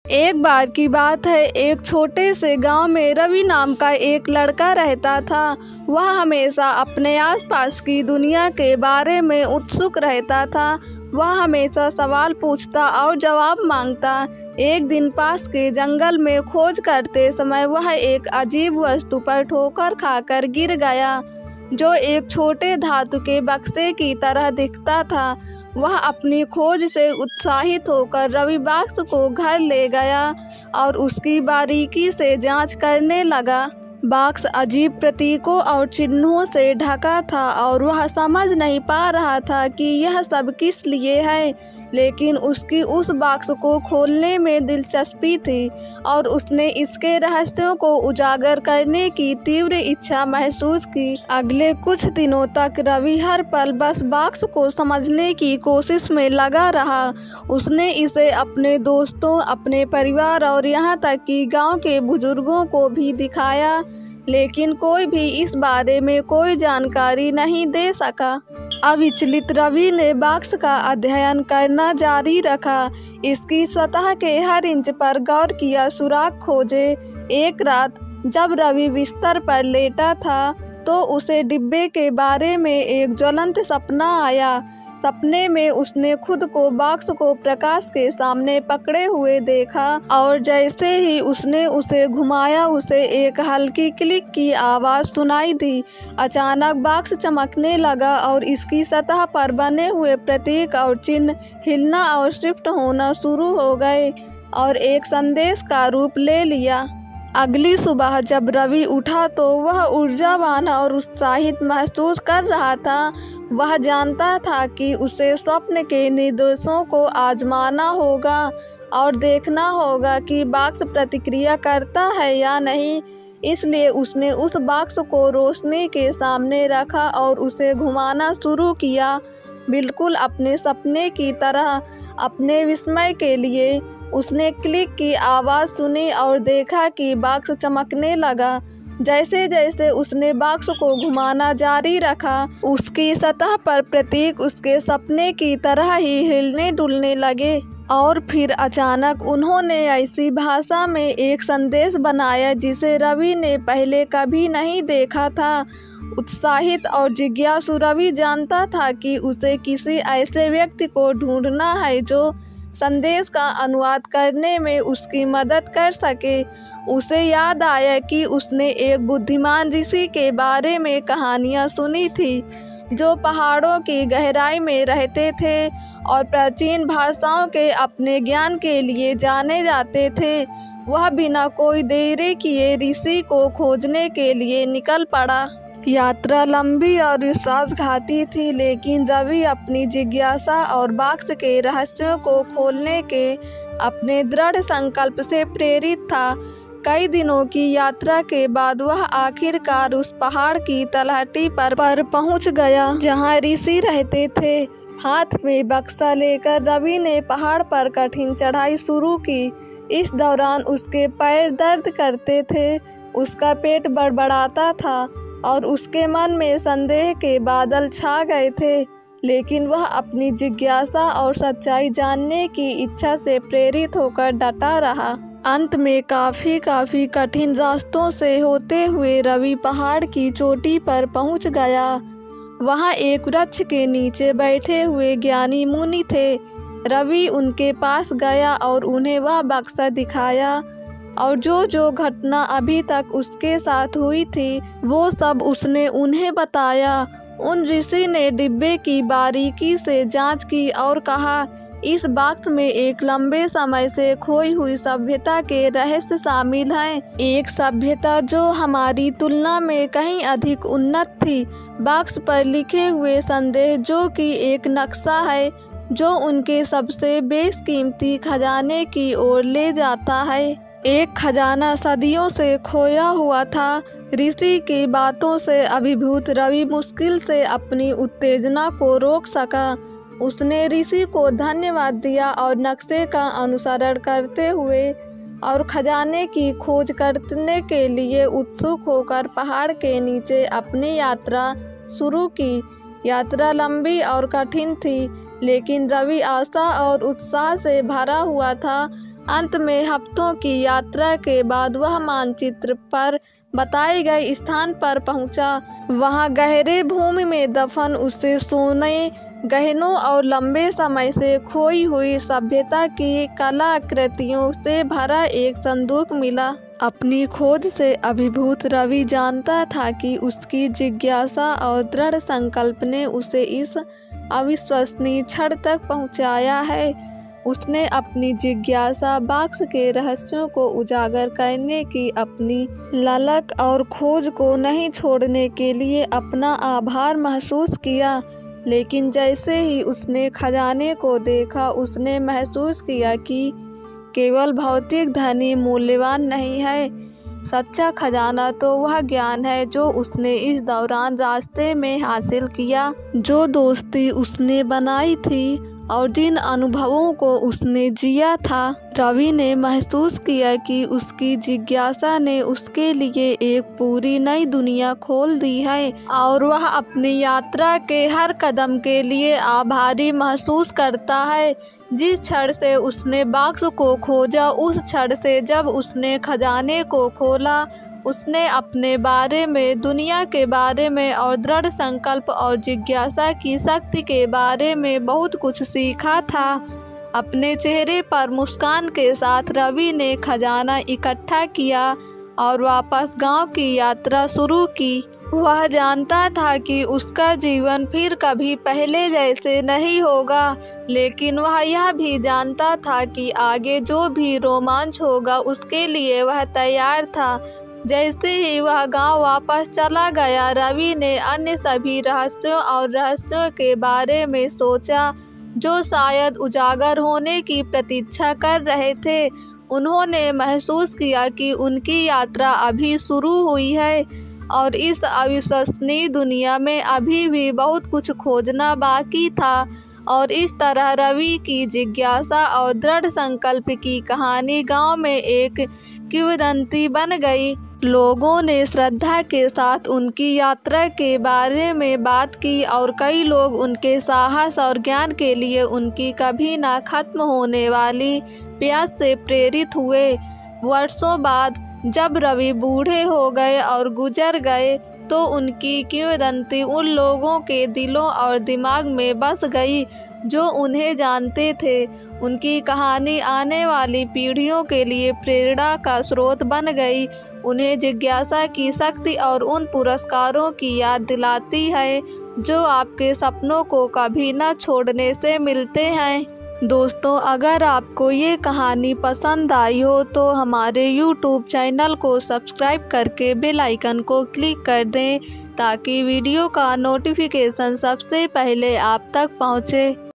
एक बार की बात है, एक छोटे से गांव में रवि नाम का एक लड़का रहता था। वह हमेशा अपने आसपास की दुनिया के बारे में उत्सुक रहता था। वह हमेशा सवाल पूछता और जवाब मांगता। एक दिन पास के जंगल में खोज करते समय वह एक अजीब वस्तु पर ठोकर खाकर गिर गया, जो एक छोटे धातु के बक्से की तरह दिखता था। वह अपनी खोज से उत्साहित होकर रवि बॉक्स को घर ले गया और उसकी बारीकी से जांच करने लगा। बॉक्स अजीब प्रतीकों और चिन्हों से ढका था और वह समझ नहीं पा रहा था कि यह सब किस लिए है, लेकिन उसकी उस बॉक्स को खोलने में दिलचस्पी थी और उसने इसके रहस्यों को उजागर करने की तीव्र इच्छा महसूस की। अगले कुछ दिनों तक रवि हर पल बस बॉक्स को समझने की कोशिश में लगा रहा। उसने इसे अपने दोस्तों, अपने परिवार और यहाँ तक कि गांव के बुजुर्गों को भी दिखाया, लेकिन कोई भी इस बारे में कोई जानकारी नहीं दे सका। अविचलित रवि ने बॉक्स का अध्ययन करना जारी रखा। इसकी सतह के हर इंच पर गौर किया, सुराग खोजे। एक रात जब रवि बिस्तर पर लेटा था तो उसे डिब्बे के बारे में एक ज्वलंत सपना आया। सपने में उसने खुद को बॉक्स को प्रकाश के सामने पकड़े हुए देखा और जैसे ही उसने उसे घुमाया, उसे एक हल्की क्लिक की आवाज़ सुनाई दी। अचानक बॉक्स चमकने लगा और इसकी सतह पर बने हुए प्रतीक और चिन्ह हिलना और शिफ्ट होना शुरू हो गए और एक संदेश का रूप ले लिया। अगली सुबह जब रवि उठा तो वह ऊर्जावान और उत्साहित महसूस कर रहा था। वह जानता था कि उसे स्वप्न के निर्देशों को आजमाना होगा और देखना होगा कि बॉक्स प्रतिक्रिया करता है या नहीं। इसलिए उसने उस बॉक्स को रोशनी के सामने रखा और उसे घुमाना शुरू किया, बिल्कुल अपने सपने की तरह। अपने विस्मय के लिए उसने क्लिक की आवाज़ सुनी और देखा कि बॉक्स चमकने लगा। जैसे जैसे उसने बॉक्स को घुमाना जारी रखा, उसकी सतह पर प्रतीक उसके सपने की तरह ही हिलने डुलने लगे। और फिर अचानक उन्होंने ऐसी भाषा में एक संदेश बनाया जिसे रवि ने पहले कभी नहीं देखा था। उत्साहित और जिज्ञासु रवि जानता था कि उसे किसी ऐसे व्यक्ति को ढूंढना है जो संदेश का अनुवाद करने में उसकी मदद कर सके। उसे याद आया कि उसने एक बुद्धिमान ऋषि के बारे में कहानियाँ सुनी थी, जो पहाड़ों की गहराई में रहते थे और प्राचीन भाषाओं के अपने ज्ञान के लिए जाने जाते थे। वह बिना कोई देरी किए ऋषि को खोजने के लिए निकल पड़ा। यात्रा लंबी और विश्वासघाती थी, लेकिन रवि अपनी जिज्ञासा और बॉक्स के रहस्यों को खोलने के अपने दृढ़ संकल्प से प्रेरित था। कई दिनों की यात्रा के बाद वह आखिरकार उस पहाड़ की तलहटी पर पहुंच गया जहां ऋषि रहते थे। हाथ में बक्सा लेकर रवि ने पहाड़ पर कठिन चढ़ाई शुरू की। इस दौरान उसके पैर दर्द करते थे, उसका पेट बड़बड़ाता था और उसके मन में संदेह के बादल छा गए थे, लेकिन वह अपनी जिज्ञासा और सच्चाई जानने की इच्छा से प्रेरित होकर डटा रहा। अंत में काफ़ी कठिन रास्तों से होते हुए रवि पहाड़ की चोटी पर पहुंच गया। वहां एक वृक्ष के नीचे बैठे हुए ज्ञानी मुनि थे। रवि उनके पास गया और उन्हें वह बक्सा दिखाया और जो घटना अभी तक उसके साथ हुई थी वो सब उसने उन्हें बताया। उन ऋषि ने डिब्बे की बारीकी से जांच की और कहा, इस बॉक्स में एक लंबे समय से खोई हुई सभ्यता के रहस्य शामिल हैं। एक सभ्यता जो हमारी तुलना में कहीं अधिक उन्नत थी। बॉक्स पर लिखे हुए संदेश जो कि एक नक्शा है जो उनके सबसे बेशकीमती खजाने की ओर ले जाता है। एक खजाना सदियों से खोया हुआ था। ऋषि की बातों से अभिभूत रवि मुश्किल से अपनी उत्तेजना को रोक सका। उसने ऋषि को धन्यवाद दिया और नक्शे का अनुसरण करते हुए और खजाने की खोज करने के लिए उत्सुक होकर पहाड़ के नीचे अपनी यात्रा शुरू की। यात्रा लंबी और कठिन थी, लेकिन रवि आशा और उत्साह से भरा हुआ था। अंत में हफ्तों की यात्रा के बाद वह मानचित्र पर बताए गए स्थान पर पहुंचा। वहां गहरे भूमि में दफन उसे सोने, गहनों और लंबे समय से खोई हुई सभ्यता की कलाकृतियों से भरा एक संदूक मिला। अपनी खोज से अभिभूत रवि जानता था कि उसकी जिज्ञासा और दृढ़ संकल्प ने उसे इस अविश्वसनीय क्षण तक पहुंचाया है। उसने अपनी जिज्ञासा बॉक्स के रहस्यों को उजागर करने की अपनी ललक और खोज को नहीं छोड़ने के लिए अपना आभार महसूस किया। लेकिन जैसे ही उसने खजाने को देखा, उसने महसूस किया कि केवल भौतिक धन ही मूल्यवान नहीं है। सच्चा खजाना तो वह ज्ञान है जो उसने इस दौरान रास्ते में हासिल किया, जो दोस्ती उसने बनाई थी और जिन अनुभवों को उसने जिया था। रवि ने महसूस किया कि उसकी जिज्ञासा ने उसके लिए एक पूरी नई दुनिया खोल दी है और वह अपनी यात्रा के हर कदम के लिए आभारी महसूस करता है। जिस क्षण से उसने बॉक्स को खोजा, उस क्षण से जब उसने खजाने को खोला, उसने अपने बारे में, दुनिया के बारे में और दृढ़ संकल्प और जिज्ञासा की शक्ति के बारे में बहुत कुछ सीखा था। अपने चेहरे पर मुस्कान के साथ रवि ने खजाना इकट्ठा किया और वापस गांव की यात्रा शुरू की। वह जानता था कि उसका जीवन फिर कभी पहले जैसे नहीं होगा, लेकिन वह यह भी जानता था कि आगे जो भी रोमांच होगा उसके लिए वह तैयार था। जैसे ही वह गांव वापस चला गया, रवि ने अन्य सभी रहस्यों के बारे में सोचा जो शायद उजागर होने की प्रतीक्षा कर रहे थे। उन्होंने महसूस किया कि उनकी यात्रा अभी शुरू हुई है और इस अविश्वसनीय दुनिया में अभी भी बहुत कुछ खोजना बाकी था। और इस तरह रवि की जिज्ञासा और दृढ़ संकल्प की कहानी गांव में एक किंवदंती बन गई। लोगों ने श्रद्धा के साथ उनकी यात्रा के बारे में बात की और कई लोग उनके साहस और ज्ञान के लिए उनकी कभी ना खत्म होने वाली प्यास से प्रेरित हुए। वर्षों बाद जब रवि बूढ़े हो गए और गुजर गए, तो उनकी किंवदंती उन लोगों के दिलों और दिमाग में बस गई जो उन्हें जानते थे। उनकी कहानी आने वाली पीढ़ियों के लिए प्रेरणा का स्रोत बन गई, उन्हें जिज्ञासा की शक्ति और उन पुरस्कारों की याद दिलाती है जो आपके सपनों को कभी न छोड़ने से मिलते हैं। दोस्तों, अगर आपको ये कहानी पसंद आई हो तो हमारे YouTube चैनल को सब्सक्राइब करके बेल आइकन को क्लिक कर दें ताकि वीडियो का नोटिफिकेशन सबसे पहले आप तक पहुँचे।